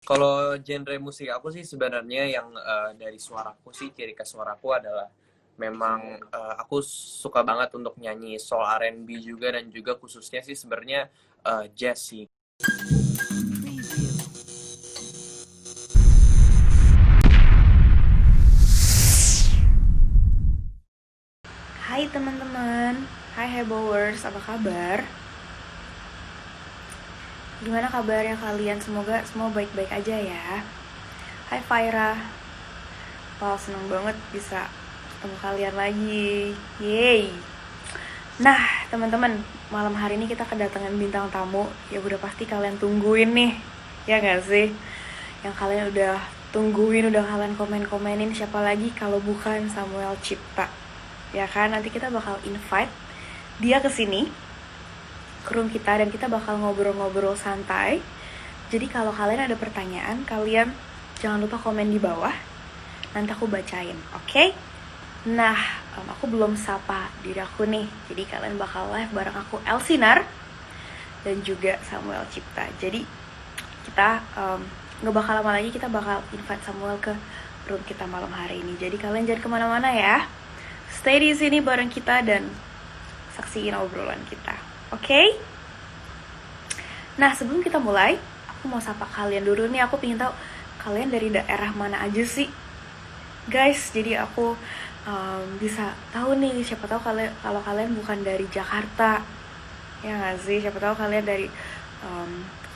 Kalau genre musik aku sih sebenarnya yang dari suaraku sih, ciri khas suaraku adalah memang aku suka banget untuk nyanyi soul R&B juga, dan juga khususnya sih sebenarnya jazz sih. Hai teman-teman, hai Hebowers, apa kabar? Gimana kabarnya kalian? Semoga semua baik-baik aja ya. Hai Faira, wow seneng banget bisa ketemu kalian lagi. Yeay. Nah teman-teman, malam hari ini kita kedatangan bintang tamu yang udah pasti kalian tungguin nih. Ya gak sih? Yang kalian udah tungguin, udah kalian komen-komenin, siapa lagi kalau bukan Samuel Cipta. Ya kan, nanti kita bakal invite dia ke sini ke room kita dan kita bakal ngobrol-ngobrol santai. Jadi kalau kalian ada pertanyaan, kalian jangan lupa komen di bawah. Nanti aku bacain, oke? Nah, aku belum sapa diri aku nih. Jadi kalian bakal live bareng aku Elsinar dan juga Samuel Cipta. Jadi kita nggak bakal lama lagi, kita bakal invite Samuel ke room kita malam hari ini. Jadi kalian jangan kemana-mana ya. Stay di sini bareng kita dan saksiin obrolan kita. Oke? Nah, sebelum kita mulai, aku mau sapa kalian dulu nih. Aku pengen tahu kalian dari daerah mana aja sih, guys. Jadi aku bisa tahu nih. Siapa tahu kalian, kalau kalian bukan dari Jakarta, ya nggak sih? Siapa tahu kalian dari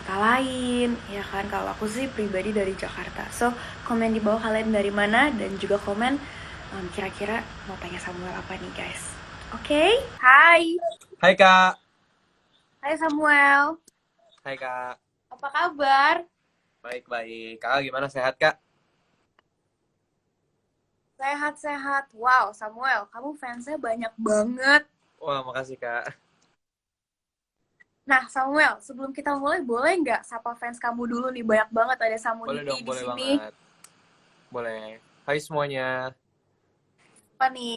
kota lain, ya kan? Kalau aku sih pribadi dari Jakarta. So, komen di bawah kalian dari mana dan juga komen kira-kira mau tanya Samuel apa nih, guys. Oke? Hai. Hai Kak. Hai Samuel. Hai Kak. Apa kabar? Baik-baik. Kakak gimana, sehat Kak? Sehat-sehat. Wow, Samuel, kamu fansnya banyak banget. Wah, makasih Kak. Nah, Samuel, sebelum kita mulai, boleh nggak sapa fans kamu dulu nih? Banyak banget, ada Boleh Samuniti dong, di boleh sini. banget. Boleh. Hai semuanya. Apa nih?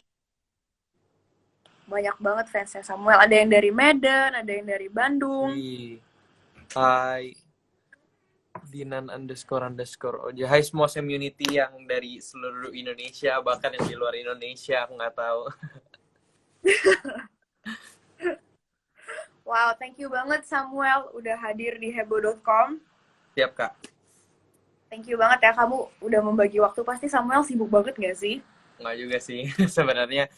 Banyak banget fansnya Samuel. Ada yang dari Medan, ada yang dari Bandung. Wih. Hai. Dinan underscore underscore Oja. Hai semua community yang dari seluruh Indonesia, bahkan yang di luar Indonesia, aku nggak tahu. Wow, thank you banget Samuel udah hadir di hebo.com. Siap Kak. Thank you banget ya, kamu udah membagi waktu. Pasti Samuel sibuk banget gak sih? Nggak juga sih. Sebenarnya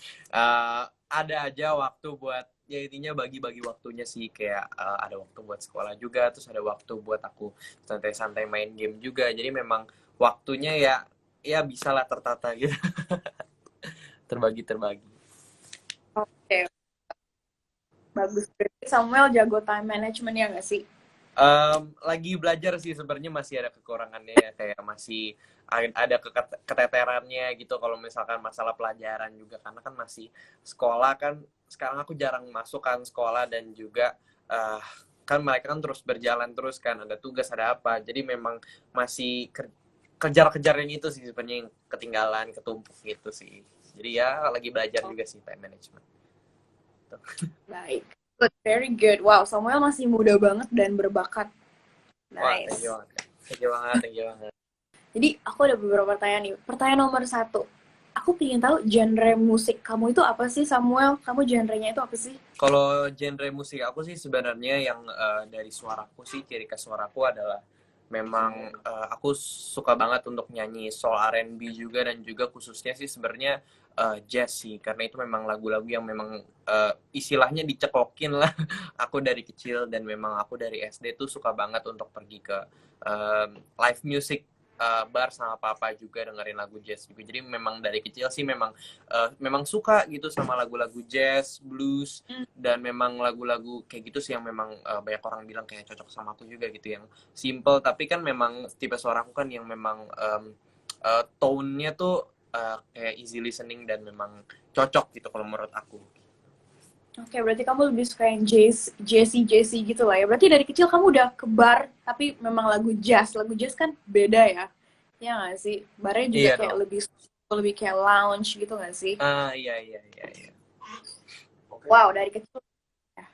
ada aja waktu buat, ya intinya bagi-bagi waktunya sih, kayak ada waktu buat sekolah juga, terus ada waktu buat aku santai-santai main game juga. Jadi memang waktunya ya bisa lah tertata gitu. Terbagi-terbagi. Oke, bagus. Berarti Samuel jago time management ya gak sih? Lagi belajar sih, sebenarnya masih ada kekurangannya ya, kayak masih ada keteterannya gitu kalau misalkan masalah pelajaran juga, karena kan masih sekolah kan. Sekarang aku jarang masuk kan sekolah, dan juga kan mereka kan terus berjalan terus kan, ada tugas ada apa, jadi memang masih kejar-kejar yang itu sih sebenarnya, yang ketinggalan ketumpuk gitu sih. Jadi ya lagi belajar juga sih time management tuh. Baik. Good, very good. Wow, Samuel masih muda banget dan berbakat. Wah, thank you Nice. banget, thank you banget, thank you banget. Jadi aku ada beberapa pertanyaan nih. Pertanyaan nomor satu. Aku pengen tahu genre musik kamu itu apa sih, Samuel? Kamu genrenya itu apa sih? Kalau genre musik aku sih sebenarnya yang dari suaraku sih, ciri khas suaraku adalah memang aku suka banget untuk nyanyi soul R&B juga, dan juga khususnya sih sebenarnya jazz sih, karena itu memang lagu-lagu yang memang istilahnya dicekokin lah. Aku dari kecil, dan memang aku dari SD tuh suka banget untuk pergi ke live music, bar sama papa juga, dengerin lagu jazz juga. Jadi memang dari kecil sih memang suka gitu sama lagu-lagu jazz, blues, dan memang lagu-lagu kayak gitu sih yang memang banyak orang bilang kayak cocok sama aku juga gitu, yang simple tapi kan memang tipe suara aku kan yang memang tone-nya tuh kayak easy listening, dan memang cocok gitu kalau menurut aku. Oke, berarti kamu lebih suka yang jazzy gitu lah ya. Berarti dari kecil kamu udah ke bar, tapi memang lagu jazz. Lagu jazz kan beda ya. Ya nggak sih? Barnya juga Iya kayak dong. lebih kayak lounge gitu nggak sih? Iya iya iya iya. Oke. Wow, dari kecil. Ya.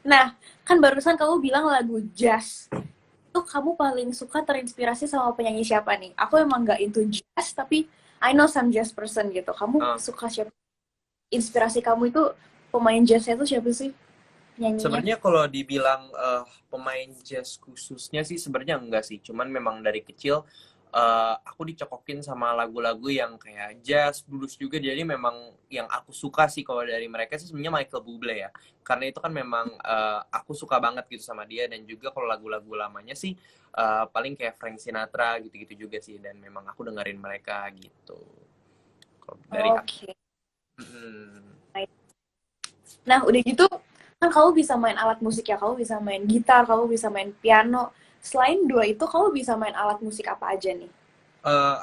Nah, kan barusan kamu bilang lagu jazz. tuh kamu paling suka terinspirasi sama penyanyi siapa nih? Aku emang nggak into jazz, tapi I know some jazz person gitu. Kamu Eh, suka siapa? Inspirasi kamu itu pemain jazznya tuh siapa sih penyanyinya? Sebenarnya kalau dibilang pemain jazz khususnya sih sebenarnya enggak sih. Cuman memang dari kecil aku dicokokin sama lagu-lagu yang kayak jazz, blues juga. Jadi memang yang aku suka sih kalau dari mereka sih sebenarnya Michael Bublé ya. Karena itu kan memang aku suka banget gitu sama dia. Dan juga kalau lagu-lagu lamanya sih paling kayak Frank Sinatra gitu-gitu juga sih. Dan memang aku dengerin mereka gitu. Kalau dari aku. Oke. Hmm. Nah, udah gitu kan kamu bisa main alat musik ya, kamu bisa main gitar, kamu bisa main piano. Selain dua itu, kamu bisa main alat musik apa aja nih?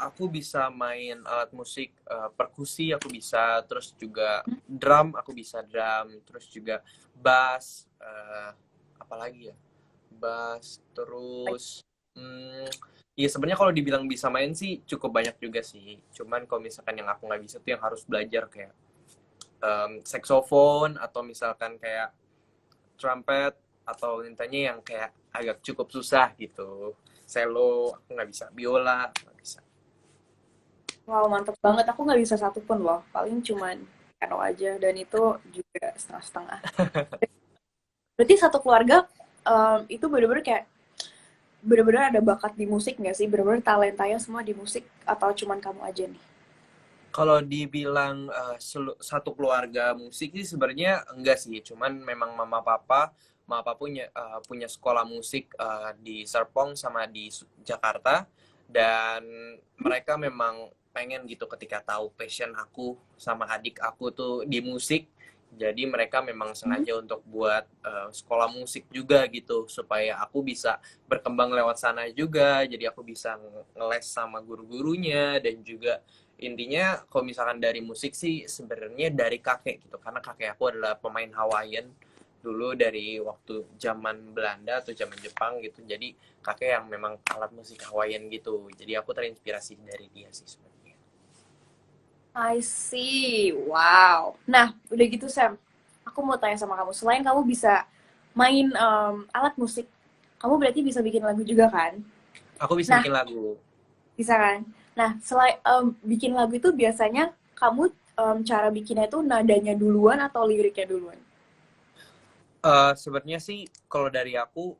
Aku bisa main alat musik perkusi, aku bisa, terus juga drum, aku bisa drum, terus juga bass, apa lagi ya? Bass, terus ya sebenarnya kalau dibilang bisa main sih cukup banyak juga sih. Cuman kalau misalkan yang aku nggak bisa tuh yang harus belajar kayak saxophone atau misalkan kayak trumpet atau intinya yang kayak agak cukup susah gitu. Cello, aku nggak bisa. Biola, nggak bisa. Wow, mantep banget. Aku nggak bisa satu pun loh. Paling cuman piano aja. Dan itu juga setengah-setengah. Berarti satu keluarga itu bener-bener kayak bener-bener ada bakat di musik nggak sih? Bener-bener talentanya semua di musik atau cuman kamu aja nih? Kalau dibilang satu keluarga musik sih sebenarnya enggak sih, cuman memang mama papa punya sekolah musik di Serpong sama di Jakarta dan mereka memang pengen gitu ketika tahu passion aku sama adik aku tuh di musik. Jadi mereka memang Hmm? sengaja untuk buat sekolah musik juga gitu supaya aku bisa berkembang lewat sana juga. Jadi aku bisa ngeles sama guru-gurunya dan juga intinya kalau misalkan dari musik sih sebenarnya dari kakek gitu karena kakek aku adalah pemain Hawaiian dulu dari waktu zaman Belanda atau zaman Jepang gitu jadi kakek yang memang alat musik Hawaiian gitu jadi aku terinspirasi dari dia sih sebenarnya. I see. Wow. Nah, udah gitu Sam. Aku mau tanya sama kamu. Selain kamu bisa main alat musik, kamu berarti bisa bikin lagu juga kan? Aku bisa Nah, bikin lagu. bisa kan? Nah, selain bikin lagu itu biasanya kamu cara bikinnya itu nadanya duluan atau liriknya duluan? Sebenarnya sih kalau dari aku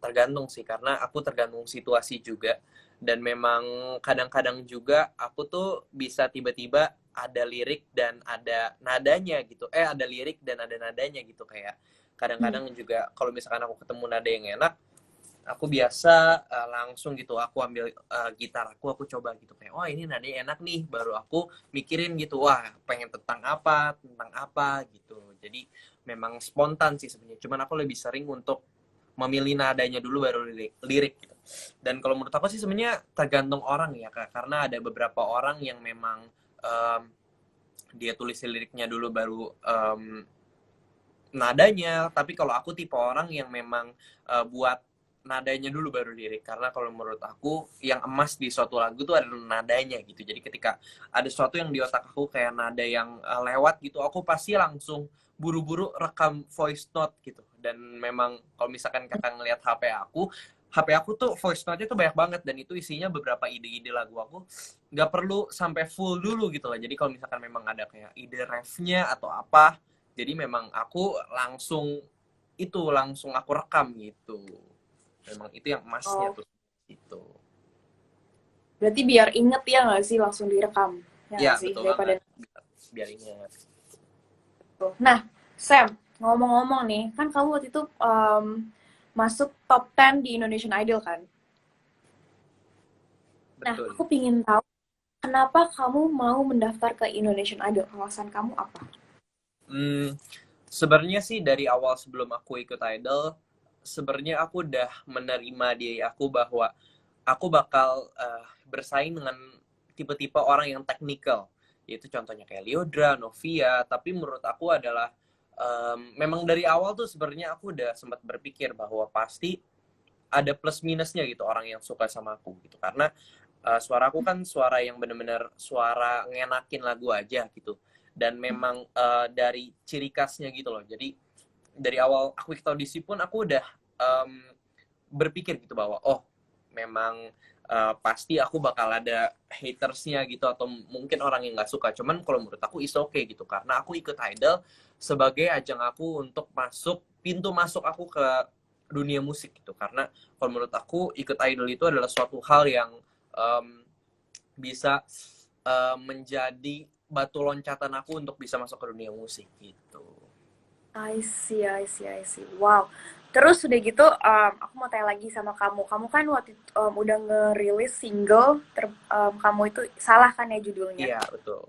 tergantung sih karena aku tergantung situasi juga dan memang kadang-kadang juga aku tuh bisa tiba-tiba ada lirik dan ada nadanya gitu ada lirik dan ada nadanya gitu kayak Hmm. kadang-kadang juga kalau misalkan aku ketemu nada yang enak aku biasa langsung gitu aku ambil gitar aku coba gitu kayak wah ini nadanya enak nih baru aku mikirin gitu wah pengen tentang apa gitu jadi memang spontan sih sebenarnya cuman aku lebih sering untuk memilih nadanya dulu baru lirik gitu dan kalau menurut aku sih sebenarnya tergantung orang ya Kak karena ada beberapa orang yang memang um, dia tulis liriknya dulu baru nadanya tapi kalau aku tipe orang yang memang buat nadanya dulu baru lirik karena kalau menurut aku yang emas di suatu lagu tuh adalah nadanya gitu jadi ketika ada sesuatu yang di otak aku kayak nada yang lewat gitu aku pasti langsung buru-buru rekam voice note gitu dan memang kalau misalkan kakak ngelihat HP aku tuh voice note-nya tuh banyak banget dan itu isinya beberapa ide-ide lagu aku nggak perlu sampai full dulu gitu lah jadi kalau misalkan memang ada kayak ide refnya atau apa jadi memang aku langsung aku rekam gitu memang itu yang emasnya Oh, tuh itu berarti biar inget ya nggak sih langsung direkam. Ya ya nggak sih? betul Daripada banget biar ingat. tuh. Nah, Sam, ngomong-ngomong nih, kan kamu waktu itu masuk top 10 di Indonesian Idol kan? Nah, Betul. aku pingin tahu kenapa kamu mau mendaftar ke Indonesian Idol? Alasan kamu apa? hmm, Sebenarnya sih dari awal sebelum aku ikut idol sebenarnya aku udah menerima diri aku bahwa aku bakal bersaing dengan tipe-tipe orang yang teknikal yaitu contohnya kayak Liodra, Novia tapi menurut aku adalah memang dari awal tuh sebenarnya aku udah sempat berpikir bahwa pasti ada plus minusnya gitu orang yang suka sama aku gitu karena suaraku kan suara yang bener-bener suara ngenakin lagu aja gitu dan memang dari ciri khasnya gitu loh jadi dari awal aku ikut audisi pun aku udah um, berpikir gitu bahwa oh memang pasti aku bakal ada hatersnya gitu atau mungkin orang yang nggak suka. Cuman kalau menurut aku is okay gitu karena aku ikut idol sebagai ajang aku untuk pintu masuk aku ke dunia musik gitu. Karena kalau menurut aku ikut idol itu adalah suatu hal yang bisa menjadi batu loncatan aku untuk bisa masuk ke dunia musik gitu. I see, I see, I see. Wow. Terus udah gitu, aku mau tanya lagi sama kamu. Kamu kan waktu itu, udah ngerilis single, kamu itu salah kan ya judulnya. Iya betul.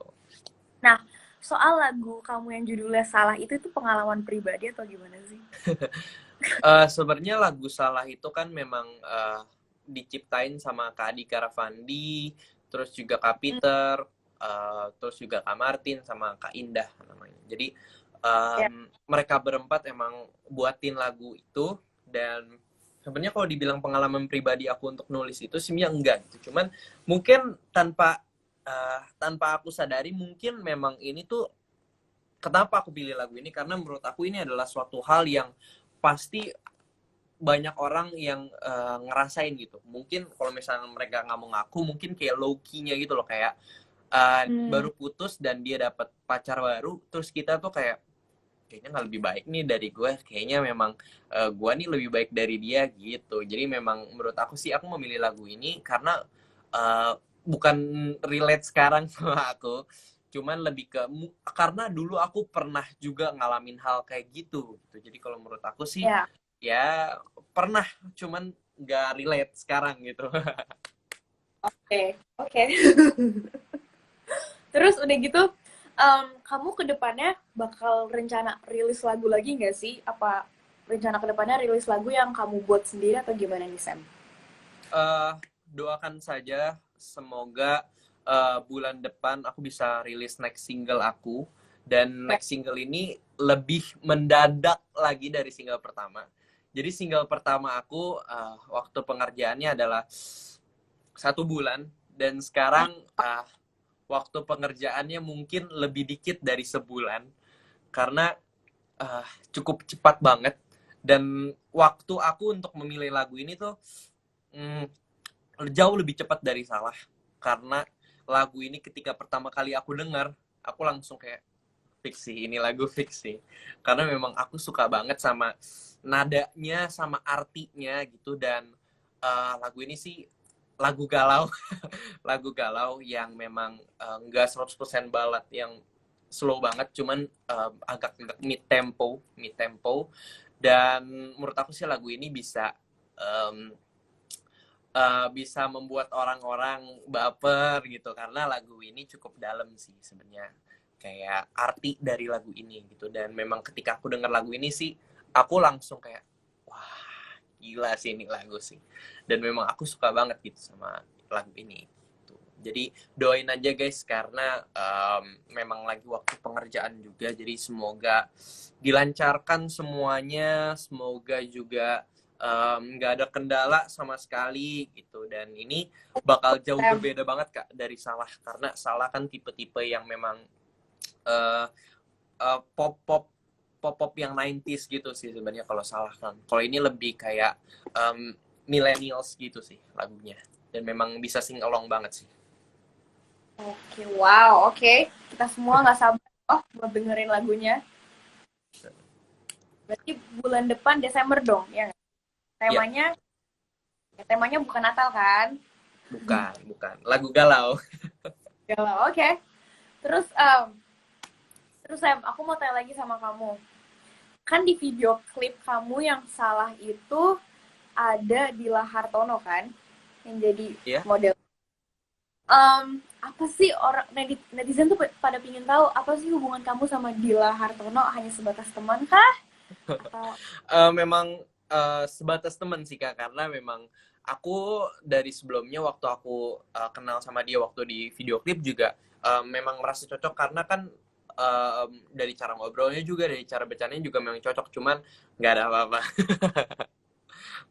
Nah, soal lagu kamu yang judulnya salah itu pengalaman pribadi atau gimana sih? Sebenarnya lagu Salah itu kan memang diciptain sama Kak Adika Ravandi, terus juga Kak Peter, terus juga Kak Martin sama Kak Indah namanya. Jadi Ya. mereka berempat emang buatin lagu itu dan sebenarnya kalau dibilang pengalaman pribadi aku untuk nulis itu sebenarnya enggak gitu. Cuman mungkin tanpa aku sadari mungkin memang ini tuh kenapa aku pilih lagu ini karena menurut aku ini adalah suatu hal yang pasti banyak orang yang ngerasain gitu. Mungkin kalau misalnya mereka nggak mau ngaku, mungkin kayak low key-nya gitu loh, kayak baru putus dan dia dapat pacar baru, terus kita tuh kayak kayaknya nggak lebih baik nih dari gue, kayaknya memang gue nih lebih baik dari dia gitu. Jadi memang menurut aku sih aku memilih lagu ini karena bukan relate sekarang sama aku, cuman lebih ke karena dulu aku pernah juga ngalamin hal kayak gitu. Jadi kalau menurut aku sih Ya. ya pernah, cuman nggak relate sekarang gitu. Oke, oke. Terus udah gitu, kamu ke depannya bakal rencana rilis lagu lagi nggak sih? Apa rencana ke depannya rilis lagu yang kamu buat sendiri atau gimana nih, Sam? Doakan saja semoga bulan depan aku bisa rilis next single aku, dan Kayak, next single ini lebih mendadak lagi dari single pertama. Jadi single pertama aku waktu pengerjaannya adalah 1 bulan, dan sekarang waktu pengerjaannya mungkin lebih dikit dari sebulan karena cukup cepat banget. Dan waktu aku untuk memilih lagu ini tuh jauh lebih cepat dari Salah, karena lagu ini ketika pertama kali aku dengar aku langsung kayak fix sih, ini lagu fix sih, karena memang aku suka banget sama nadanya sama artinya gitu. Dan lagu ini sih lagu galau lagu galau yang memang nggak 100% balad yang slow banget, cuman agak mid tempo. Dan menurut aku sih lagu ini bisa membuat orang-orang baper gitu, karena lagu ini cukup dalam sih sebenarnya, kayak arti dari lagu ini gitu. Dan memang ketika aku dengar lagu ini sih aku langsung kayak wah gila sih ini lagu sih, dan memang aku suka banget gitu sama lagu ini gitu. Jadi doain aja guys, karena memang lagi waktu pengerjaan juga, jadi semoga dilancarkan semuanya, semoga juga nggak ada kendala sama sekali gitu. Dan ini bakal jauh berbeda banget Kak dari Salah, karena Salah kan tipe-tipe yang memang pop yang 90s gitu sih sebenarnya kalau Salah kan. Kalau ini lebih kayak millennials gitu sih lagunya, dan memang bisa sing along banget sih. Oke, wow, oke. Kita semua nggak sabar buat dengerin lagunya. Berarti bulan depan Desember dong, ya nggak? Ya, Temanya, temanya bukan Natal kan? bukan. Lagu galau. Galau, oke. Terus, terus Sam, aku mau tanya lagi sama kamu. Kan di video klip kamu yang salah itu ada Dila Hartono kan, yang jadi Ya. model. Apa sih orang netizen tuh pada pingin tahu apa sih hubungan kamu sama Dila Hartono, hanya sebatas teman kah? Atau Memang sebatas teman sih Kak, karena memang aku dari sebelumnya waktu aku kenal sama dia waktu di video klip juga memang merasa cocok, karena kan dari cara ngobrolnya juga, dari cara bercandanya juga memang cocok, cuman nggak ada apa-apa.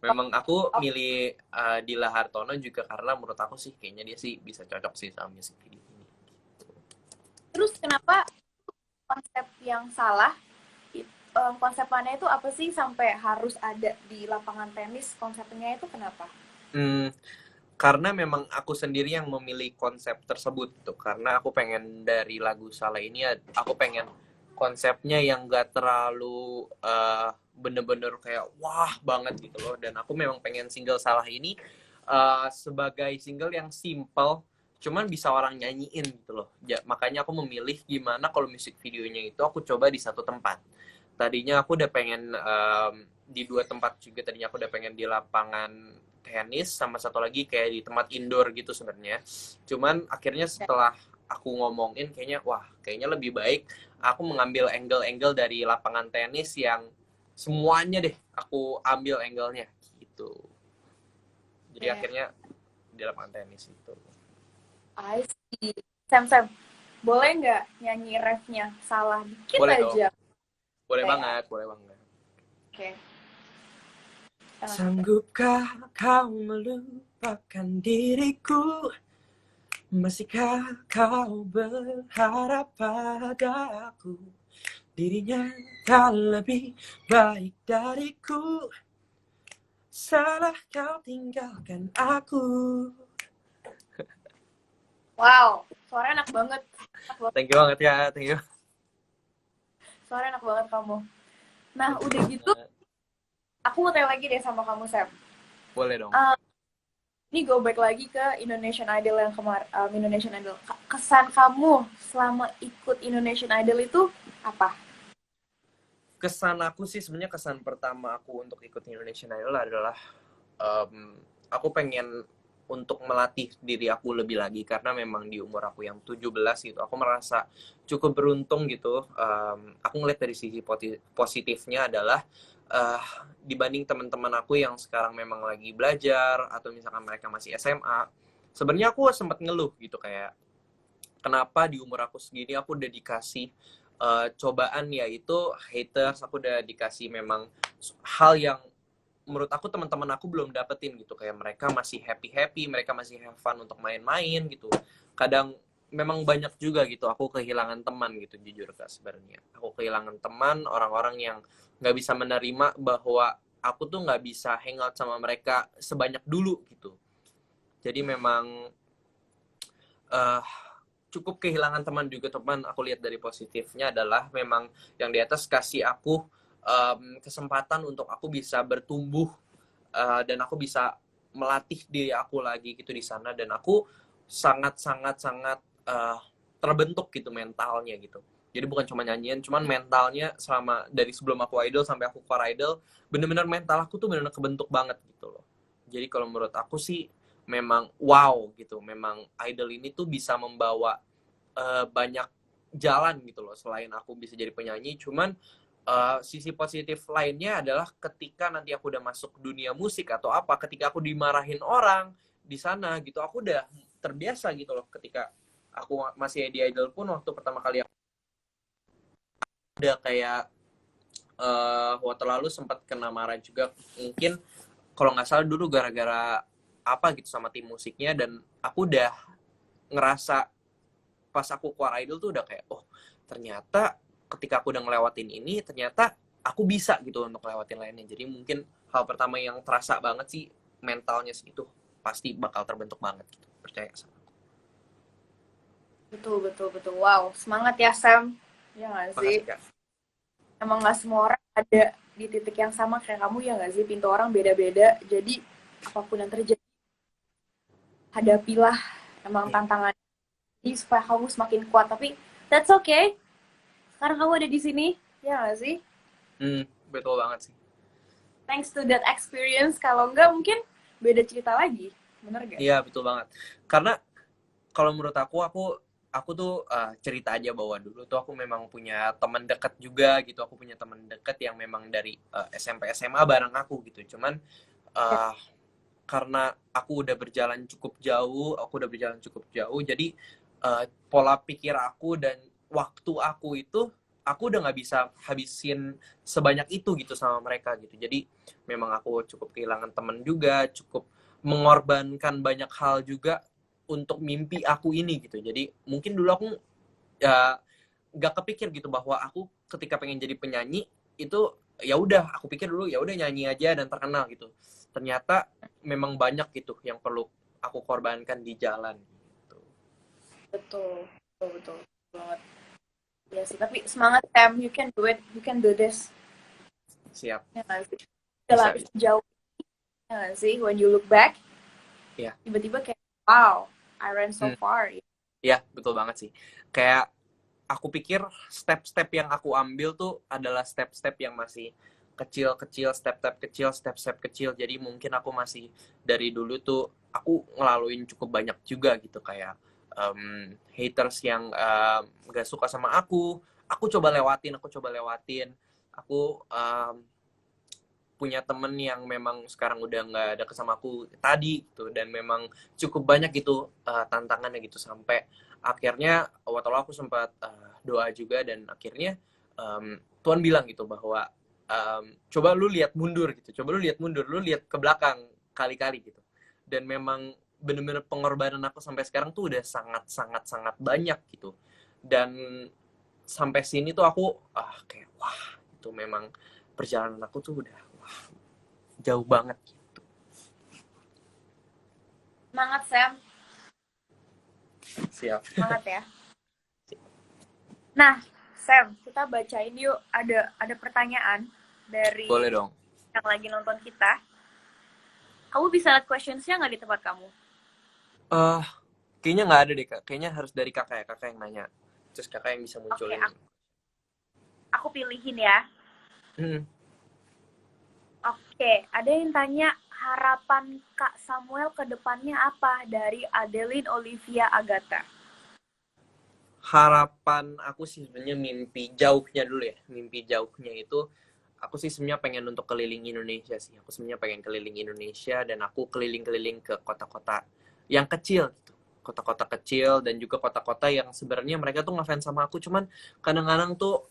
Memang aku milih Dila Hartono juga karena menurut aku sih kayaknya dia sih bisa cocok sih sama musik video ini. terus kenapa konsep yang salah konsepnya itu apa sih sampai harus ada di lapangan tenis? Konsepnya itu kenapa? Hmm, karena memang aku sendiri yang memilih konsep tersebut tuh, karena aku pengen dari lagu Salah ini aku pengen konsepnya yang gak terlalu bener-bener kayak wah banget gitu loh, dan aku memang pengen single Salah ini sebagai single yang simple cuman bisa orang nyanyiin gitu loh. Makanya aku memilih gimana kalau musik videonya itu aku coba di satu tempat. Tadinya aku udah pengen di dua tempat juga. Tadinya aku udah pengen di lapangan tenis sama satu lagi kayak di tempat indoor gitu sebenarnya. Cuman akhirnya setelah aku ngomongin kayaknya lebih baik aku mengambil angle-angle dari lapangan tenis yang semuanya deh aku ambil angle-nya gitu. Jadi akhirnya di lapangan tenis itu. I see. Sam, boleh nggak nyanyi refnya Salah dikit Boleh aja? dong. Boleh Kayak, banget, boleh banget. oke. Sanggupkah kau melupakan diriku? Masihkah kau berharap padaku? Dirinya tak lebih baik dariku. Salah kau tinggalkan aku. Wow, suara enak banget. Thank you banget ya, thank you. Suara enak banget kamu. Nah, udah gitu, aku mau tanya lagi deh sama kamu, Sam. Boleh dong. Ini go back lagi ke Indonesian Idol yang kemarin, Indonesian Idol. Kesan kamu selama ikut Indonesian Idol itu apa? Kesan aku sih sebenarnya kesan pertama aku untuk ikut Indonesian Idol adalah aku pengen untuk melatih diri aku lebih lagi, karena memang di umur aku yang 17 gitu aku merasa cukup beruntung gitu. Aku ngeliat dari sisi positifnya adalah dibanding teman-teman aku yang sekarang memang lagi belajar atau misalkan mereka masih SMA, sebenarnya aku sempat ngeluh gitu kayak kenapa di umur aku segini aku udah dikasih cobaan, yaitu haters. Aku udah dikasih memang hal yang menurut aku teman-teman aku belum dapetin gitu, kayak mereka masih happy mereka masih have fun untuk main-main gitu. Kadang memang banyak juga gitu aku kehilangan teman gitu, jujur Kak. Sebenarnya aku kehilangan teman, orang-orang yang nggak bisa menerima bahwa aku tuh nggak bisa hangout sama mereka sebanyak dulu gitu. Jadi memang uh, cukup kehilangan teman juga. Teman aku lihat dari positifnya adalah memang yang di atas kasih aku kesempatan untuk aku bisa bertumbuh, dan aku bisa melatih diri aku lagi gitu di sana, dan aku sangat sangat sangat terbentuk gitu mentalnya gitu. Jadi bukan cuma nyanyian, cuman mentalnya selama dari sebelum aku idol sampai aku keluar idol, bener-bener mental aku tuh bener-bener kebentuk banget gitu loh. Jadi kalau menurut aku sih memang wow gitu, memang idol ini tuh bisa membawa banyak jalan gitu loh. Selain aku bisa jadi penyanyi, cuman sisi positif lainnya adalah ketika nanti aku udah masuk dunia musik atau apa, ketika aku dimarahin orang di sana gitu, aku udah terbiasa gitu loh. Ketika aku masih di idol pun, waktu pertama kali aku udah kayak waktu lalu sempat kena marah juga, mungkin kalau nggak salah dulu gara-gara apa gitu sama tim musiknya, dan aku udah ngerasa pas aku keluar idol tuh udah kayak oh ternyata ketika aku udah ngelewatin ini ternyata aku bisa gitu untuk ngelewatin lainnya. Jadi mungkin hal pertama yang terasa banget sih mentalnya segitu pasti bakal terbentuk banget gitu, percaya sama aku. Betul. Wow, semangat ya, Sam. Ya nggak sih? Makasih Kak. Emang nggak semua orang ada di titik yang sama kayak kamu, ya nggak sih? Pintu orang beda-beda. Jadi, apapun yang terjadi, hadapilah emang tantangan ini supaya kamu semakin kuat. Tapi, that's okay. Sekarang kamu ada di sini, ya nggak sih? Betul banget sih. Thanks to that experience. Kalau nggak, mungkin beda cerita lagi. Bener gak? Iya betul banget. Karena kalau menurut aku tuh cerita aja bahwa dulu tuh aku memang punya teman dekat juga gitu. Aku punya teman dekat yang memang dari SMP SMA bareng aku gitu. Cuman karena aku udah berjalan cukup jauh, jadi pola pikir aku dan waktu aku itu aku udah nggak bisa habisin sebanyak itu gitu sama mereka gitu. Jadi memang aku cukup kehilangan teman juga, cukup mengorbankan banyak hal juga untuk mimpi aku ini gitu. Jadi mungkin dulu aku nggak kepikir gitu bahwa aku ketika pengen jadi penyanyi itu ya udah, aku pikir dulu ya udah nyanyi aja dan terkenal gitu. Ternyata memang banyak gitu yang perlu aku korbankan di jalan gitu. Betul, betul, betul, betul banget. Ya sih, tapi semangat Sam, you can do it, you can do this. Siap. Ya nggak sih? Bisa, Jalan bisa. jauh, ya nggak sih? When you look back, Ya. tiba-tiba kayak, wow, I ran so Hmm. far. Ya, betul banget sih. Kayak aku pikir step-step yang aku ambil tuh adalah step-step yang masih kecil-kecil, step-step kecil, step-step kecil. Jadi mungkin aku masih dari dulu tuh aku ngelaluin cukup banyak juga gitu, kayak haters yang gak suka sama aku coba lewatin, aku punya temen yang memang sekarang udah nggak ada sama aku tadi gitu, dan memang cukup banyak gitu tantangannya gitu, sampai akhirnya waktu aku sempat doa juga, dan akhirnya Tuhan bilang gitu bahwa coba lu lihat mundur gitu, lu lihat ke belakang kali-kali gitu, dan memang bener-bener pengorbanan aku sampai sekarang tuh udah sangat sangat sangat banyak gitu, dan sampai sini tuh aku kayak wah, itu memang perjalanan aku tuh udah jauh banget. Semangat Sam, Siap. semangat ya. Nah, Sam, kita bacain yuk. Ada pertanyaan Boleh dari dong. yang lagi nonton kita. Kamu bisa lihat questions-nya nggak di tempat kamu? eh Kayaknya nggak ada deh, Kak. Kayaknya harus dari kakak ya, kakak yang nanya. Terus kakak yang bisa Oke, munculin. aku pilihin ya. Hmm. Oke, ada yang tanya harapan Kak Samuel ke depannya apa dari Adeline Olivia Agatha? Harapan aku sih sebenarnya mimpi jauhnya dulu ya. Mimpi jauhnya itu aku sih sebenarnya pengen untuk keliling Indonesia sih. Aku sebenarnya pengen keliling Indonesia, dan aku keliling-keliling ke kota-kota yang kecil gitu. Kota-kota kecil dan juga kota-kota yang sebenarnya mereka tuh ngefans sama aku, cuman kadang-kadang tuh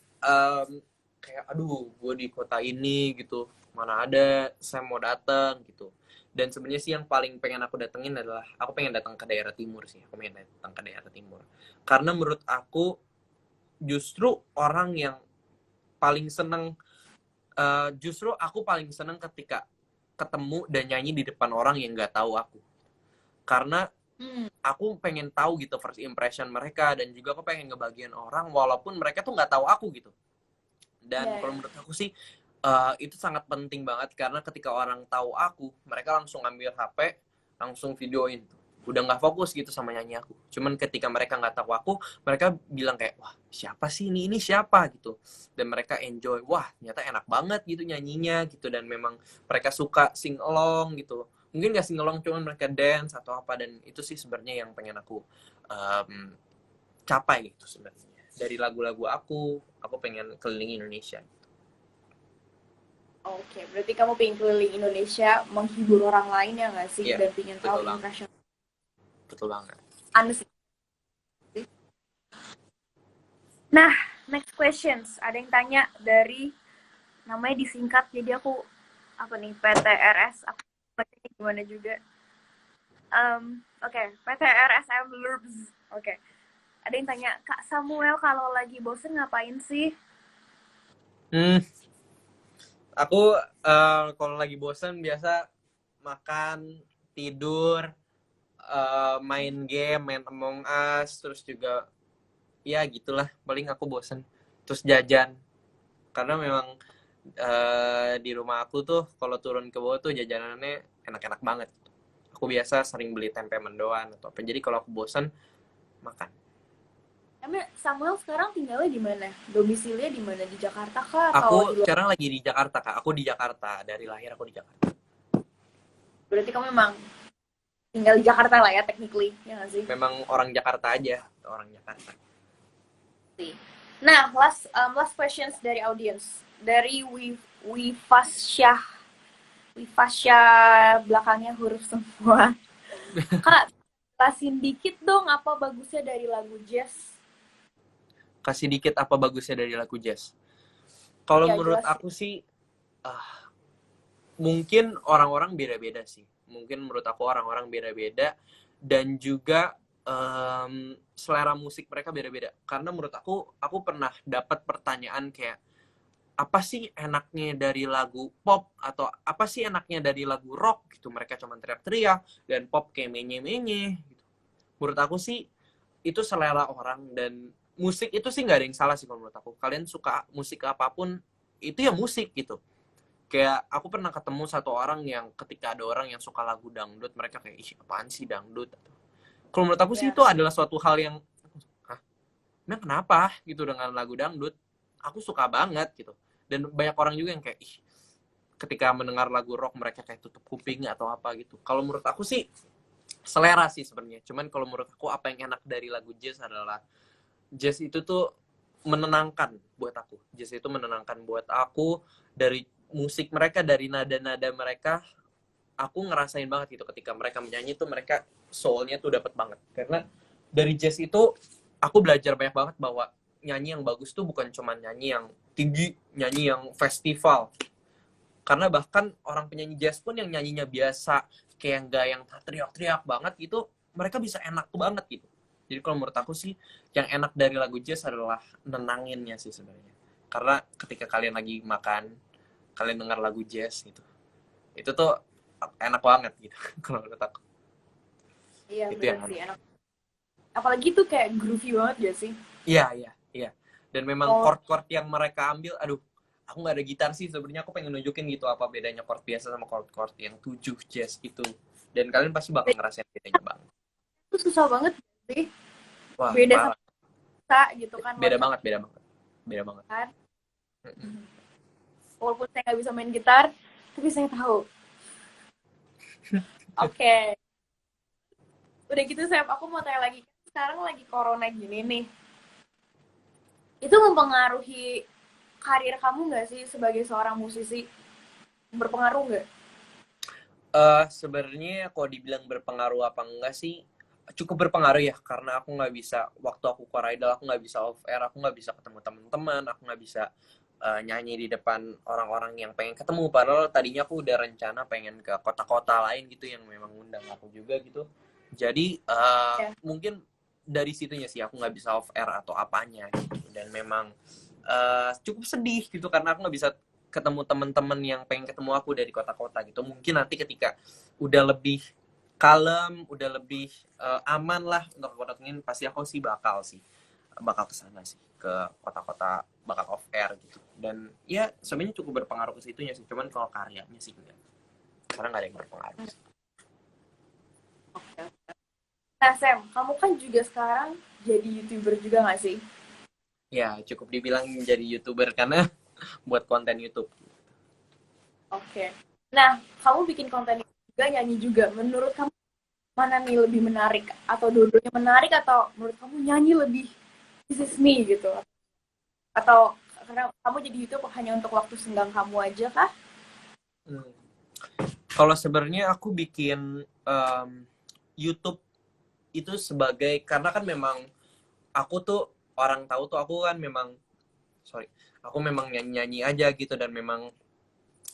kayak aduh, gue di kota ini gitu, mana ada saya mau datang gitu. Dan sebenarnya sih yang paling pengen aku datengin adalah aku pengen datang ke daerah timur sih. Aku pengen datang ke daerah timur. Karena menurut aku justru orang yang paling seneng justru aku paling seneng ketika ketemu dan nyanyi di depan orang yang nggak tahu aku. Karena aku pengen tahu gitu first impression mereka, dan juga aku pengen ngebagian orang walaupun mereka tuh nggak tahu aku gitu. Dan kalau menurut aku sih itu sangat penting banget, karena ketika orang tahu aku, mereka langsung ambil HP, langsung videoin, udah nggak fokus gitu sama nyanyi aku. Cuman ketika mereka nggak tahu aku, mereka bilang kayak wah, siapa sih ini siapa gitu, dan mereka enjoy, wah ternyata enak banget gitu nyanyinya gitu, dan memang mereka suka sing along gitu. Mungkin nggak sing along, cuman mereka dance atau apa, dan itu sih sebenarnya yang pengen aku um, capai gitu sebenarnya. Dari lagu-lagu aku pengen keliling Indonesia. Oke, berarti kamu pengen keliling Indonesia menghibur orang lain ya nggak sih? Iya, Dan pengen tahu betul banget. impression Betul banget. Anda sih. Nah, next questions. Ada yang tanya dari namanya disingkat, jadi aku apa nih PTRS, aku bacanya gimana juga. Oke, PTRSM Lurbs. Oke. Ada yang tanya, Kak Samuel kalau lagi bosen ngapain sih? Aku kalau lagi bosen biasa makan, tidur, main game, main Among Us, terus juga ya gitulah. Paling aku bosen. Terus jajan. Karena memang di rumah aku tuh kalau turun ke bawah tuh jajanannya enak-enak banget. Aku biasa sering beli tempe mendoan atau apa. Jadi kalau aku bosen, makan. Emang Samuel sekarang tinggalnya di mana? Domisilinya di mana? Di Jakarta kah atau di Aku luar? sekarang lagi di Jakarta, Kak. Aku di Jakarta. Dari lahir aku di Jakarta. Berarti kamu memang tinggal di Jakarta lah ya, technically. Ya nggak sih? Memang orang Jakarta aja. Orang Jakarta. Nah, last questions dari audience. Dari Wifasya. Wifasya belakangnya huruf semua. Kak, jelasin dikit dong apa bagusnya dari lagu jazz. Kasih dikit apa bagusnya dari lagu jazz. Kalau Ya, menurut jelasin. aku sih, mungkin orang-orang beda-beda sih. Mungkin menurut aku orang-orang beda-beda, dan juga selera musik mereka beda-beda. Karena menurut aku pernah dapat pertanyaan kayak, apa sih enaknya dari lagu pop atau apa sih enaknya dari lagu rock gitu, mereka cuma teriak-teriak dan pop kayak menye-menye gitu. Menurut aku sih itu selera orang, dan musik itu sih nggak ada yang salah sih kalau menurut aku. Kalian suka musik apapun itu ya musik gitu. Kayak aku pernah ketemu satu orang yang ketika ada orang yang suka lagu dangdut, mereka kayak ih apaan sih dangdut. Kalau menurut aku sih Ya. itu adalah suatu hal yang emang kenapa gitu dengan lagu dangdut, aku suka banget gitu. Dan banyak orang juga yang kayak ih ketika mendengar lagu rock mereka kayak tutup kuping atau apa gitu. Kalau menurut aku sih selera sih sebenarnya. Cuman kalau menurut aku apa yang enak dari lagu jazz adalah jazz itu tuh menenangkan buat aku. Jazz itu menenangkan buat aku, dari musik mereka, dari nada-nada mereka, aku ngerasain banget gitu ketika mereka menyanyi tuh mereka soulnya tuh dapat banget. Karena dari jazz itu aku belajar banyak banget bahwa nyanyi yang bagus tuh bukan cuma nyanyi yang tinggi, nyanyi yang festival. Karena bahkan orang penyanyi jazz pun yang nyanyinya biasa, kayak nggak yang teriak-teriak banget gitu, mereka bisa enak banget gitu. Jadi kalau menurut aku sih, yang enak dari lagu jazz adalah nenanginnya sih sebenarnya. Karena ketika kalian lagi makan, kalian dengar lagu jazz gitu, itu tuh enak banget gitu kalau menurut aku. Iya Itu bener yang sih enak. enak. Apalagi tuh kayak groovy banget gak sih? Iya, iya, iya. Dan memang Oh, chord-chord yang mereka ambil, aduh, aku nggak ada gitar sih sebenarnya, aku pengen nunjukin gitu apa bedanya chord biasa sama chord-chord yang 7 jazz itu. Dan kalian pasti bakal ngerasain bedanya banget. itu susah banget sih. Wah, Beda sama parah. kita gitu kan Beda loncat banget, beda banget. Beda banget. kan. Walaupun saya nggak bisa main gitar, tapi saya tahu. Oke, udah gitu Sam, aku mau tanya lagi. Sekarang lagi corona gini nih, itu mempengaruhi karir kamu nggak sih sebagai seorang musisi? Berpengaruh nggak? Sebenarnya kalau dibilang berpengaruh apa enggak sih, cukup berpengaruh ya, karena aku nggak bisa, waktu aku core idol aku nggak bisa off air, aku nggak bisa ketemu teman-teman, aku nggak bisa nyanyi di depan orang-orang yang pengen ketemu, padahal tadinya aku udah rencana pengen ke kota-kota lain gitu yang memang undang aku juga gitu. Jadi Ya. mungkin dari situnya sih aku nggak bisa off air atau apanya gitu. Dan memang cukup sedih gitu karena aku nggak bisa ketemu teman-teman yang pengen ketemu aku dari kota-kota gitu. Mungkin nanti ketika udah lebih kalem, udah lebih aman lah untuk ngin, pasti aku sih bakal ke sana sih, ke kota-kota, bakal off air gitu. Dan ya sebenarnya cukup berpengaruh ke situnya sih, cuman kalau karyanya sih enggak, karena nggak ada yang berpengaruh. Nah Sam, kamu kan juga sekarang jadi YouTuber juga nggak sih? Ya cukup dibilang jadi YouTuber karena buat konten YouTube. Oke. Nah, kamu bikin konten juga, nyanyi juga. Menurut kamu mana nih lebih menarik? Atau dua-duanya menarik atau menurut kamu nyanyi lebih this is me gitu? Atau karena kamu jadi YouTube hanya untuk waktu senggang kamu aja kah? Hmm. Kalau sebenarnya aku bikin YouTube itu sebagai, karena kan memang aku tuh orang tahu tuh aku kan memang aku memang nyanyi-nyanyi aja gitu, dan memang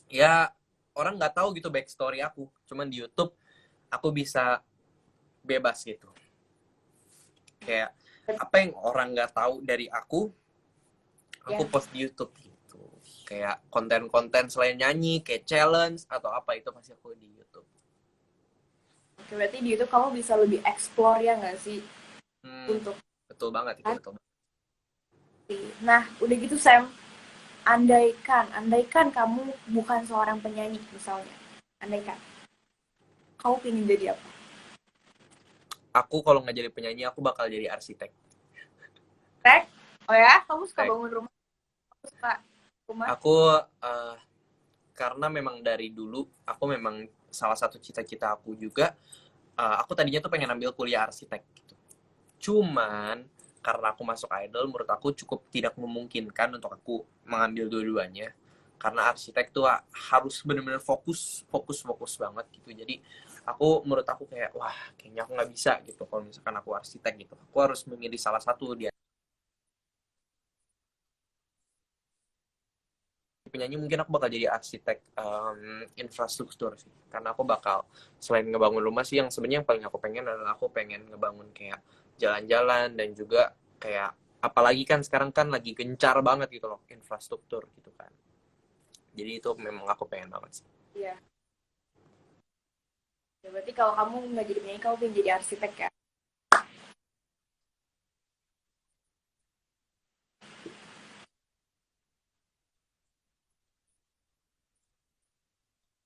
ya orang nggak tahu gitu backstory aku, cuman di YouTube aku bisa bebas gitu, kayak apa yang orang nggak tahu dari aku Ya. post di YouTube gitu, kayak konten-konten selain nyanyi kayak challenge atau apa itu pasti aku di YouTube. Oke, berarti di YouTube kamu bisa lebih explore ya nggak sih? Hmm, Untuk betul banget itu, betul banget. Nah, udah gitu Sam, andaikan kamu bukan seorang penyanyi misalnya. Andaikan. Kamu pengen jadi apa? Aku kalau nggak jadi penyanyi aku bakal jadi arsitek. Tek? Oh ya, kamu suka Tek. bangun rumah? Kamu suka rumah? Aku karena memang dari dulu aku memang salah satu cita-cita aku juga, aku tadinya tuh pengen ambil kuliah arsitek gitu. Cuman karena aku masuk idol, menurut aku cukup tidak memungkinkan untuk aku mengambil dua-duanya, karena arsitek tuh harus benar-benar fokus banget gitu. Jadi menurut aku kayak wah kayaknya aku nggak bisa gitu kalau misalkan aku arsitek gitu, aku harus memilih salah satu. Dia penyanyi mungkin aku bakal jadi arsitek infrastruktur sih, karena aku bakal selain ngebangun rumah sih, yang sebenarnya yang paling aku pengen adalah aku pengen ngebangun kayak jalan-jalan dan juga kayak apalagi kan sekarang kan lagi gencar banget gitu loh infrastruktur gitu kan. Jadi itu memang aku pengen banget sih. Iya. Ya, berarti kalau kamu nggak jadi penyanyi, kamu pengen jadi arsitek ya?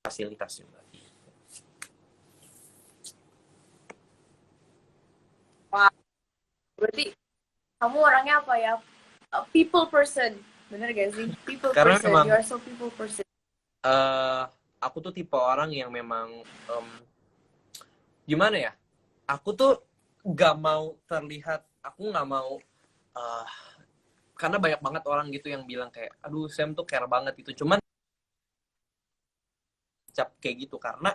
Fasilitas juga. Wah, berarti kamu orangnya apa ya? A people person. Bener gak sih? People Karena person. memang You are so people person. aku tuh tipe orang yang memang gimana ya? Aku tuh gak mau terlihat, aku gak mau karena banyak banget orang gitu yang bilang kayak, aduh Sam tuh care banget gitu. Cuman cap kayak gitu karena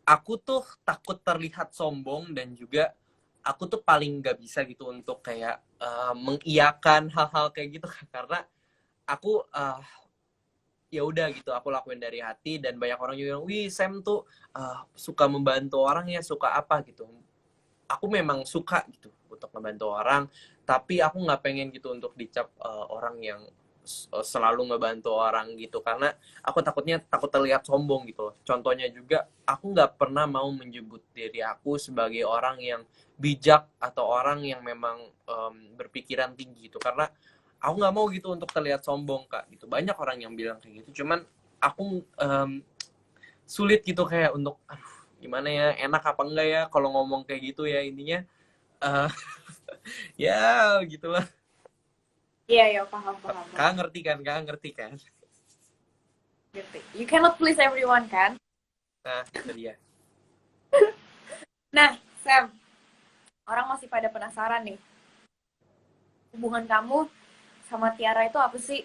aku tuh takut terlihat sombong dan juga aku tuh paling gak bisa gitu untuk kayak mengiyakan hal-hal kayak gitu karena aku ya udah gitu aku lakuin dari hati dan banyak orang juga bilang, wih Sam tuh suka membantu orang ya, suka apa gitu. Aku memang suka gitu untuk membantu orang, tapi aku nggak pengen gitu untuk dicap orang yang selalu ngebantu orang gitu karena aku takut terlihat sombong gitu loh. Contohnya juga aku nggak pernah mau menyebut diri aku sebagai orang yang bijak atau orang yang memang berpikiran tinggi gitu karena aku nggak mau gitu untuk terlihat sombong Kak gitu. Banyak orang yang bilang kayak gitu, cuman aku sulit gitu kayak untuk aduh gimana ya, enak apa enggak ya kalau ngomong kayak gitu ya, intinya uh, ya gitulah. Iya, ya, paham, paham, paham. Kak ngerti kan, Kak ngerti kan. Ngerti. You cannot please everyone, kan? Nah itu dia. Nah, Sam, orang masih pada penasaran nih. Hubungan kamu sama Tiara itu apa sih?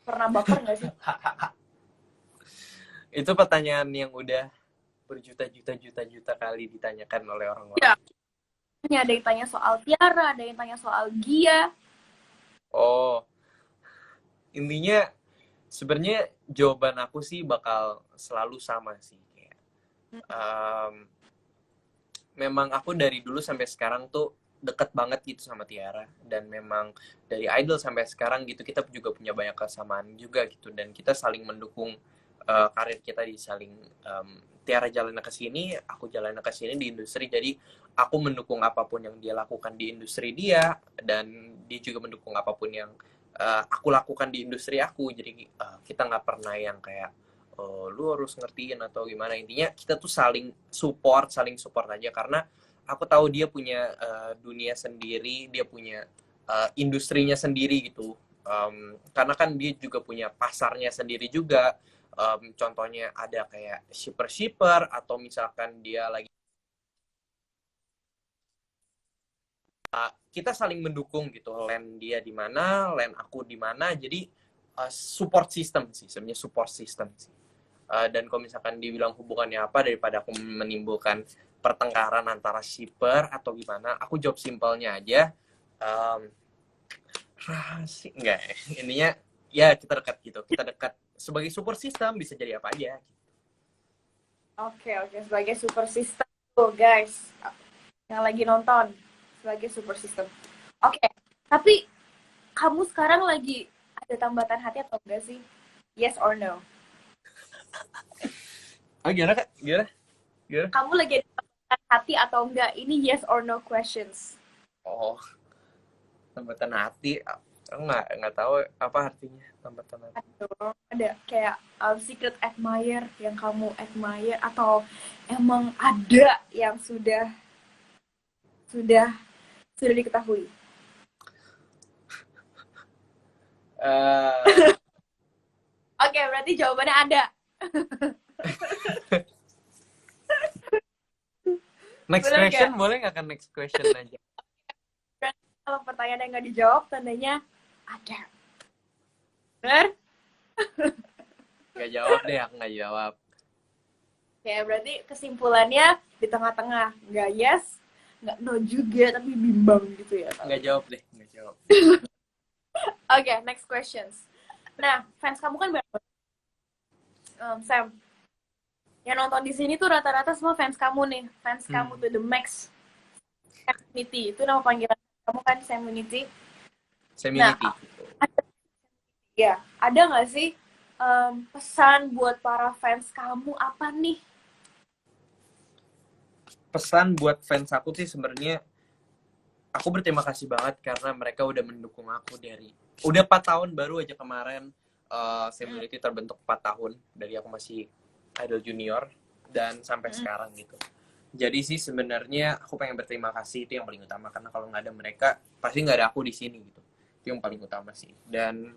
Pernah baper nggak sih? Itu pertanyaan yang udah berjuta-juta kali ditanyakan oleh orang-orang. Ya. Ada yang tanya soal Tiara, ada yang tanya soal Gia. Oh, intinya sebenarnya jawaban aku sih bakal selalu sama sih. Kayak, memang aku dari dulu sampai sekarang tuh deket banget gitu sama Tiara, dan memang dari idol sampai sekarang gitu kita juga punya banyak kesamaan juga gitu, dan kita saling mendukung karir kita di saling Tiara jalan ke sini, aku jalan ke sini di industri, jadi aku mendukung apapun yang dia lakukan di industri dia, dan dia juga mendukung apapun yang aku lakukan di industri aku. Jadi kita nggak pernah yang kayak lu harus ngertiin atau gimana. Intinya kita tuh saling support aja karena aku tahu dia punya dunia sendiri, dia punya industrinya sendiri gitu. Karena kan dia juga punya pasarnya sendiri juga. Contohnya ada kayak shipper atau misalkan dia lagi kita saling mendukung gitu, land dia di mana, land aku di mana, jadi support system sih sebenarnya, support system sih. Dan kalau misalkan dibilang hubungannya apa, daripada aku menimbulkan pertengkaran antara shipper atau gimana, aku jawab simpelnya aja, rahasia enggak, intinya ya kita dekat gitu, kita dekat sebagai support system, bisa jadi apa aja gitu. Oke, sebagai super system tuh guys yang lagi nonton, sebagai super system. Oke, tapi kamu sekarang lagi ada tambatan hati atau enggak sih? Yes or no? Gimana Kak? Gimana? Kamu lagi ada tambatan hati atau enggak? Ini yes or no questions. Oh, tambatan hati, aku nggak tahu apa artinya tambatan hati. Ada kayak secret admirer yang kamu admire, atau emang ada yang sudah diketahui? Oke, berarti jawabannya ada. Next Bener question gak? boleh nggak kan, next question aja? Kalau pertanyaan yang nggak dijawab, tandanya ada. Bener? Nggak jawab deh, aku nggak jawab. Oke, berarti kesimpulannya di tengah-tengah. Nggak yes, nggak no juga, tapi bimbang gitu ya. Nggak jawab deh, nggak jawab. Oke, next questions. Nah, fans kamu kan banyak. Sam, yang nonton di sini tuh rata-rata semua fans kamu nih. Fans kamu tuh the max community. Itu nama panggilan kamu kan, Samunity. Nah, Semility gitu. ya, ada nggak sih pesan buat para fans kamu apa nih? Pesan buat fans aku sih sebenarnya aku berterima kasih banget karena mereka udah mendukung aku dari udah 4 tahun, baru aja kemarin Semility terbentuk 4 tahun dari aku masih idol junior dan sampai sekarang gitu. Jadi sih sebenarnya aku pengen berterima kasih, itu yang paling utama, karena kalau nggak ada mereka pasti nggak ada aku di sini gitu. Itu yang paling utama sih. Dan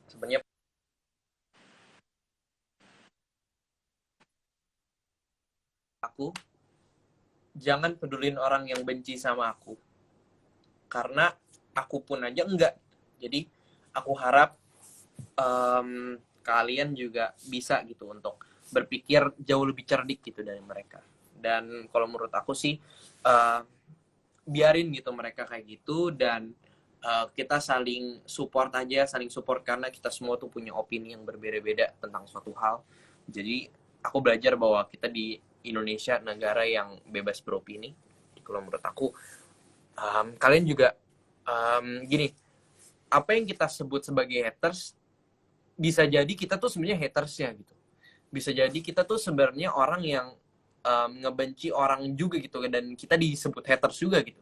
sebenarnya aku jangan pedulin orang yang benci sama aku, karena aku pun aja enggak. Jadi aku harap kalian juga bisa gitu untuk berpikir jauh lebih cerdik gitu dari mereka. Dan kalau menurut aku sih biarin gitu mereka kayak gitu, dan kita saling support aja, saling support, karena kita semua tuh punya opini yang berbeda-beda tentang suatu hal. Jadi aku belajar bahwa kita di Indonesia, negara yang bebas beropini. Kalau menurut aku kalian juga gini, apa yang kita sebut sebagai haters bisa jadi kita tuh sebenarnya hatersnya gitu. Bisa jadi kita tuh sebenarnya orang yang ngebenci orang juga gitu, dan kita disebut haters juga gitu.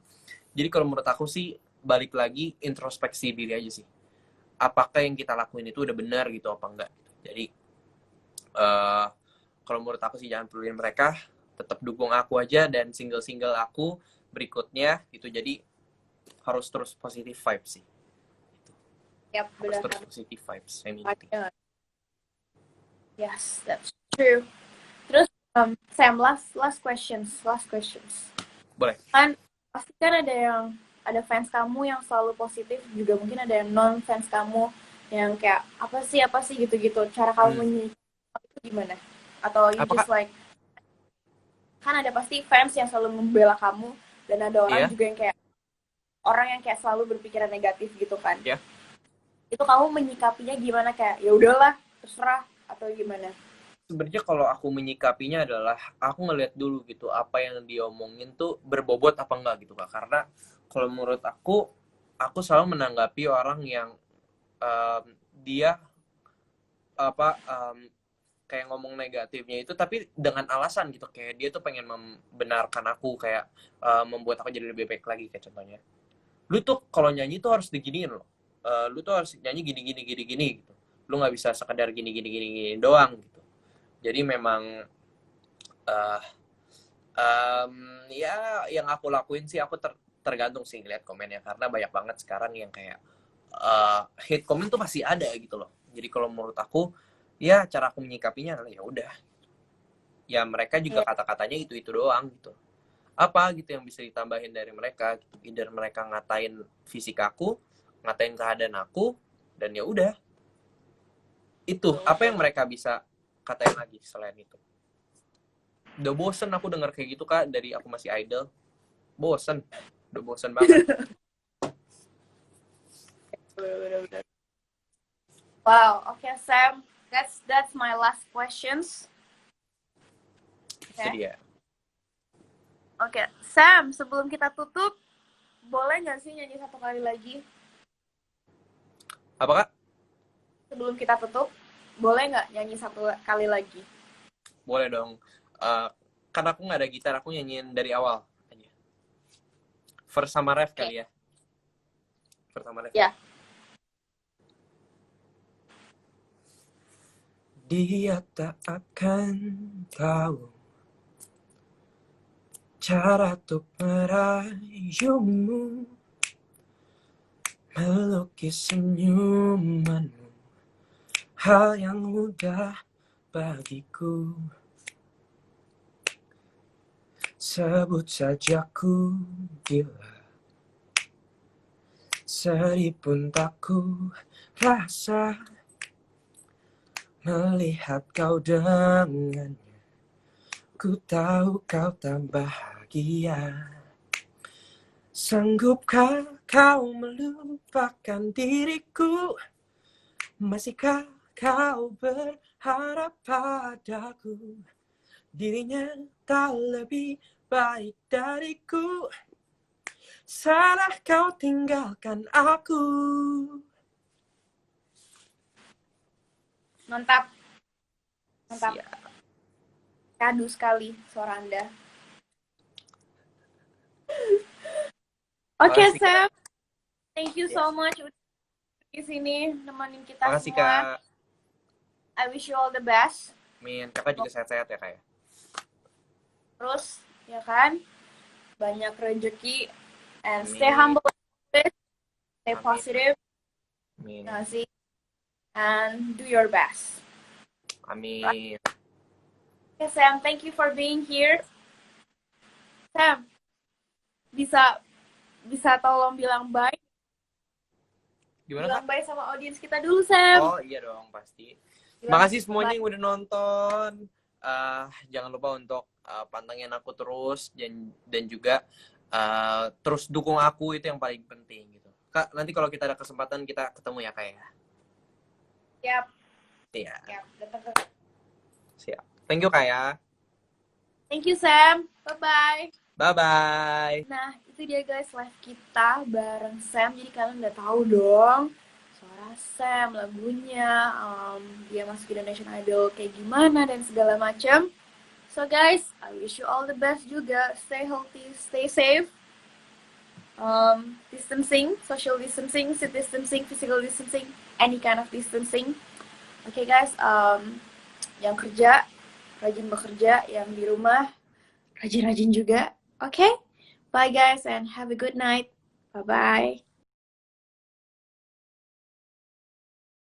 Jadi kalau menurut aku sih balik lagi introspeksi diri aja sih. Apakah yang kita lakuin itu udah benar gitu apa enggak? Jadi kalau menurut aku sih jangan peduliin mereka, tetap dukung aku aja dan single-single aku berikutnya gitu. Jadi harus terus positive vibes sih. Yap, Harus benar. terus positive vibes. Semility. Yes, that's true. Terus Sam, last questions. Boleh. Kan pasti kan ada fans kamu yang selalu positif, juga mungkin ada yang non fans kamu yang kayak apa sih gitu-gitu. Cara kamu menyikapi itu gimana? Atau you Apakah just like, kan ada pasti fans yang selalu membela kamu, dan ada orang iya? juga yang kayak orang yang kayak selalu berpikiran negatif gitu kan. Ya. Itu kamu menyikapinya gimana, kayak ya udahlah terserah atau gimana? Sebenarnya kalau aku menyikapinya adalah aku ngeliat dulu gitu apa yang diomongin tuh berbobot apa enggak gitu Kak. Karena kalau menurut aku selalu menanggapi orang yang dia apa kayak ngomong negatifnya itu tapi dengan alasan gitu, kayak dia tuh pengen membenarkan aku, kayak membuat aku jadi lebih baik lagi. Kayak contohnya, lu tuh kalau nyanyi tuh harus diginiin loh. Lu tuh harus nyanyi gini gini gini gini gitu. Lu nggak bisa sekedar gini gini gini gini doang gitu. Jadi memang uh, ya yang aku lakuin sih, aku tergantung sih ngeliat komennya, karena banyak banget sekarang yang kayak hate comment tuh masih ada gitu loh. Jadi kalau menurut aku ya cara aku menyikapinya adalah ya udah, ya mereka juga kata-katanya itu doang gitu. Apa gitu yang bisa ditambahin dari mereka gitu. Either mereka ngatain fisik aku, ngatain keadaan aku, dan ya udah, itu apa yang mereka bisa katain lagi selain itu. Udah bosen aku denger kayak gitu Kak, dari aku masih idol. Udah bosen banget. Wow, okay Sam, that's my last questions. Itu dia. Oke, Sam, sebelum kita tutup, boleh nggak sih nyanyi satu kali lagi? Apa Kak? Sebelum kita tutup, boleh nggak nyanyi satu kali lagi? Boleh dong. Karena aku nggak ada gitar, aku nyanyiin dari awal aja. First sama ref kali ya. First sama ref. Ya. Dia tak akan tahu cara untuk merayumu, melukis senyumanmu, hal yang mudah bagiku. Sebut saja ku gila, sedih pun tak ku rasa melihat kau dengannya. Ku tahu kau tak bahagia. Sanggupkah kau melupakan diriku? Masihkah kau berharap padaku? Dirinya tak lebih baik dariku. Salah kau tinggalkan aku. Mantap, mantap. Siap. Kadu sekali suara Anda. Oke, Makasih, Sam. Kak. Thank you so much udah di sini nemenin kita Makasih, semua. Kak. I wish you all the best. Min, Kakak juga sehat-sehat ya, Kak ya? Terus, ya kan? Banyak rezeki. And Amin. stay humble. Stay Amin. positive. Amin. Ngasih. And do your best. Amin. Okay, Sam. Thank you for being here. Sam, bisa tolong bilang bye. Gimana, Bilang Kak? bye sama audiens kita dulu, Sam. Oh, iya dong, pasti. Makasih semuanya yang udah nonton. Jangan lupa untuk pantengin aku terus dan juga terus dukung aku, itu yang paling penting gitu. Kak, nanti kalau kita ada kesempatan kita ketemu ya, Kak ya. Siap. Iya. Datang ke. Siap. Thank you, Kak ya. Thank you, Sam. Bye-bye. Bye-bye. Nah, itu dia guys live kita bareng Sam. Jadi kalian udah tahu dong suara Sam, lagunya, dia masuk Indonesian Idol kayak gimana dan segala macam. So guys, I wish you all the best juga. Stay healthy, stay safe. Distancing, social distancing, seat distancing, physical distancing, any kind of distancing. Okay guys, yang kerja, rajin bekerja, yang di rumah, rajin-rajin juga. Okay? Bye guys and have a good night. Bye-bye.